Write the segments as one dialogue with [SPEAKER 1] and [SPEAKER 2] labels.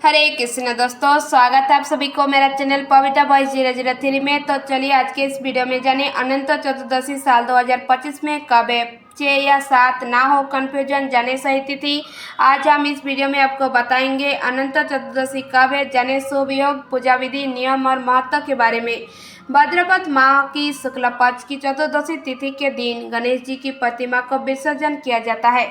[SPEAKER 1] हरे कृष्ण दोस्तों, स्वागत है आप सभी को मेरा चैनल पविता बॉयज 003 में। तो चलिए आज के इस वीडियो में जाने अनंत चतुर्दशी साल 2025 में कब है, 6 या 7 ना हो कंफ्यूजन, जाने सही तिथि। आज हम इस वीडियो में आपको बताएंगे अनंत चतुर्दशी कब है, जाने शुभ योग, पूजा विधि, नियम और महत्व के बारे में। भाद्रपद माह की शुक्ल पक्ष की चतुर्दशी तिथि के दिन गणेश जी की प्रतिमा को विसर्जन किया जाता है।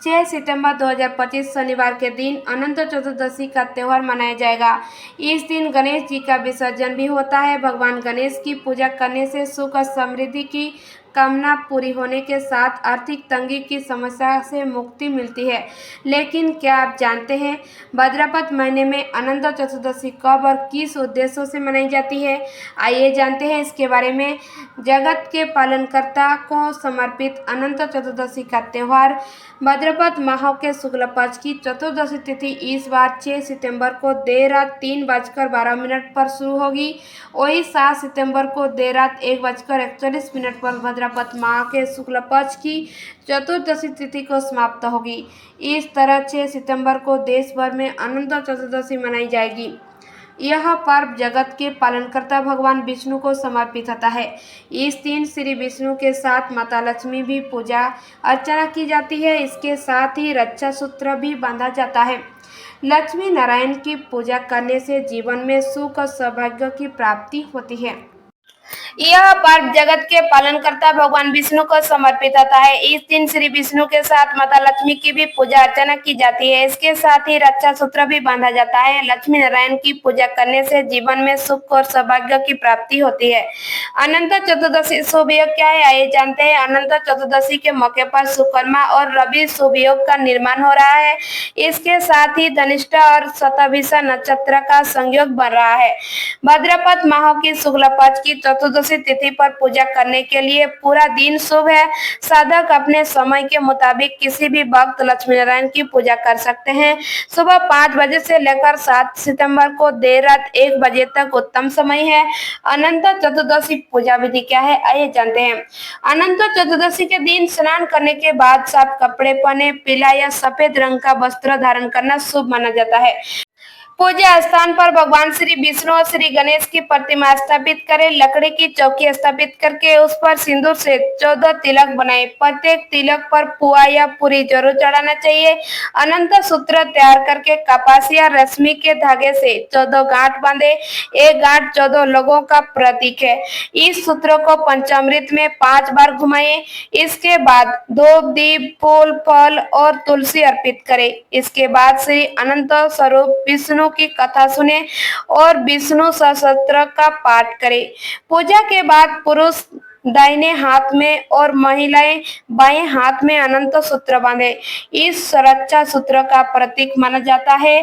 [SPEAKER 1] 6 सितंबर 2025 शनिवार के दिन अनंत चतुर्दशी का त्यौहार मनाया जाएगा। इस दिन गणेश जी का विसर्जन भी होता है। भगवान गणेश की पूजा करने से सुख और समृद्धि की कामना पूरी होने के साथ आर्थिक तंगी की समस्या से मुक्ति मिलती है। लेकिन क्या आप जानते हैं भाद्रपद महीने में अनंत चतुर्दशी कब और किस उद्देश्यों से मनाई जाती है? आइए जानते हैं इसके बारे में। जगत के पालनकर्ता को समर्पित अनंत चतुर्दशी का त्यौहार भाद्रपद माह के शुक्ल पक्ष की चतुर्दशी तिथि इस बार 6 सितंबर को देर रात 3:12 पर शुरू होगी। वही 7 सितंबर को देर रात 1:41 पर भाद्रपद माह के शुक्ल पक्ष की चतुर्दशी तिथि को समाप्त होगी। इस तरह 6 सितंबर को देश भर में अनंत चतुर्दशी मनाई जाएगी। यह पर्व जगत के पालनकर्ता भगवान विष्णु को समर्पित होता है। इस दिन श्री विष्णु के साथ माता लक्ष्मी भी पूजा अर्चना की जाती है। इसके साथ ही रक्षा सूत्र भी बांधा जाता है। लक्ष्मी नारायण की पूजा करने से जीवन में सुख और सौभाग्य की प्राप्ति होती है। यह पर्व जगत के पालनकर्ता भगवान विष्णु को समर्पित होता है। इस दिन श्री विष्णु के साथ माता लक्ष्मी की भी पूजा अर्चना की जाती है। इसके साथ ही रक्षा सूत्र भी बांधा जाता है। लक्ष्मी नारायण की पूजा करने से जीवन में सुख और सौभाग्य की प्राप्ति होती है। अनंत चतुर्दशी शुभ योग क्या है, आइए जानते हैं। अनंत चतुर्दशी के मौके पर शुक्रमा और रवि शुभ योग का निर्माण हो रहा है। इसके साथ ही धनिष्ठा और शतभिषा नक्षत्र का संयोग बन रहा है। भाद्रपद माह की शुक्ल पक्ष की चतुर्दशी तिथि पर पूजा करने के लिए पूरा दिन शुभ है। साधक अपने समय के मुताबिक किसी भी वक्त लक्ष्मी नारायण की पूजा कर सकते हैं। सुबह 5 बजे से लेकर 7 सितंबर को देर रात 1 बजे तक उत्तम समय है। अनंत चतुर्दशी पूजा विधि क्या है, आइए जानते हैं। अनंत चतुर्दशी के दिन स्नान करने के बाद साफ कपड़े पहने, पीला या सफेद रंग का वस्त्र धारण करना शुभ माना जाता है। पूजा स्थान पर भगवान श्री विष्णु और श्री गणेश की प्रतिमा स्थापित करें। लकड़ी की चौकी स्थापित करके उस पर सिंदूर से 14 तिलक बनाएं। प्रत्येक तिलक पर पुआ या पूरी जरूर चढ़ाना चाहिए। अनंत सूत्र तैयार करके कपास या रश्मि के धागे से 14 गांठ बांधे। एक गांठ 14 लोगों का प्रतीक है। इस सूत्र को पंचामृत में 5 बार घुमाएं। इसके बाद धूप, दीप, फूल, फल और तुलसी अर्पित करें। इसके बाद श्री अनंत स्वरूप विष्णु की कथा सुने और विष्णु सहस्त्र का पाठ करें। पूजा के बाद पुरुष दाहिने हाथ में और महिलाएं बाएं हाथ में अनंत सूत्र बांधे। इस रक्षा सूत्र का प्रतीक माना जाता है।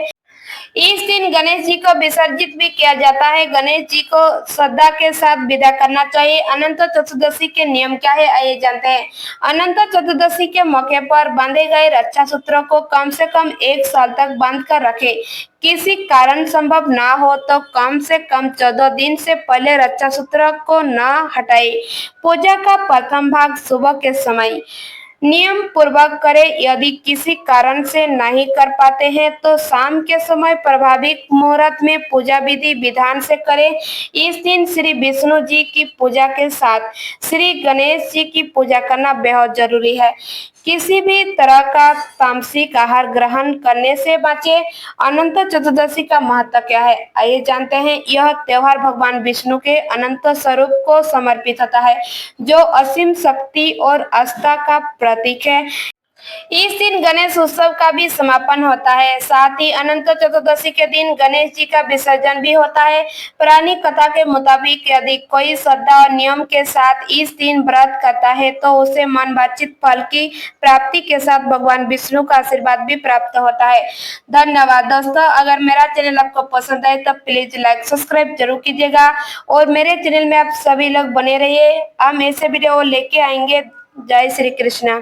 [SPEAKER 1] इस दिन गणेश जी को विसर्जित भी किया जाता है। गणेश जी को श्रद्धा के साथ विदा करना चाहिए। अनंत चतुर्दशी के नियम क्या है, आइए जानते हैं। अनंत चतुर्दशी के मौके पर बांधे गए रक्षा सूत्रों को कम से कम 1 साल तक बांध कर रखें। किसी कारण संभव ना हो तो कम से कम 14 दिन से पहले रक्षा सूत्र को न हटाएं। पूजा का प्रथम भाग सुबह के समय नियम पूर्वक करें। यदि किसी कारण से नहीं कर पाते हैं तो शाम के समय प्रभावित मुहूर्त में पूजा विधि विधान से करें। इस दिन श्री विष्णु जी की पूजा के साथ श्री गणेश जी की पूजा करना बेहद जरूरी है। किसी भी तरह का तामसिक आहार ग्रहण करने से बचें। अनंत चतुर्दशी का महत्व क्या है, आइए जानते हैं। यह त्योहार भगवान विष्णु के अनंत स्वरूप को समर्पित होता है, जो असीम शक्ति और आस्था का प्रतीक है। इस दिन गणेश उत्सव का भी समापन होता है। साथ ही अनंत चतुर्दशी के दिन गणेश जी का विसर्जन भी होता है। पुरानी कथा के मुताबिक यदि कोई श्रद्धा और नियम के साथ इस दिन व्रत करता है तो उसे मनवांछित फल की प्राप्ति के साथ भगवान विष्णु का आशीर्वाद भी प्राप्त होता है। धन्यवाद दोस्तों। अगर मेरा चैनल आपको पसंद आए तो प्लीज लाइक सब्सक्राइब जरूर कीजिएगा और मेरे चैनल में आप सभी लोग बने रहिए। हम ऐसे वीडियो लेके आएंगे। जय श्री कृष्णा।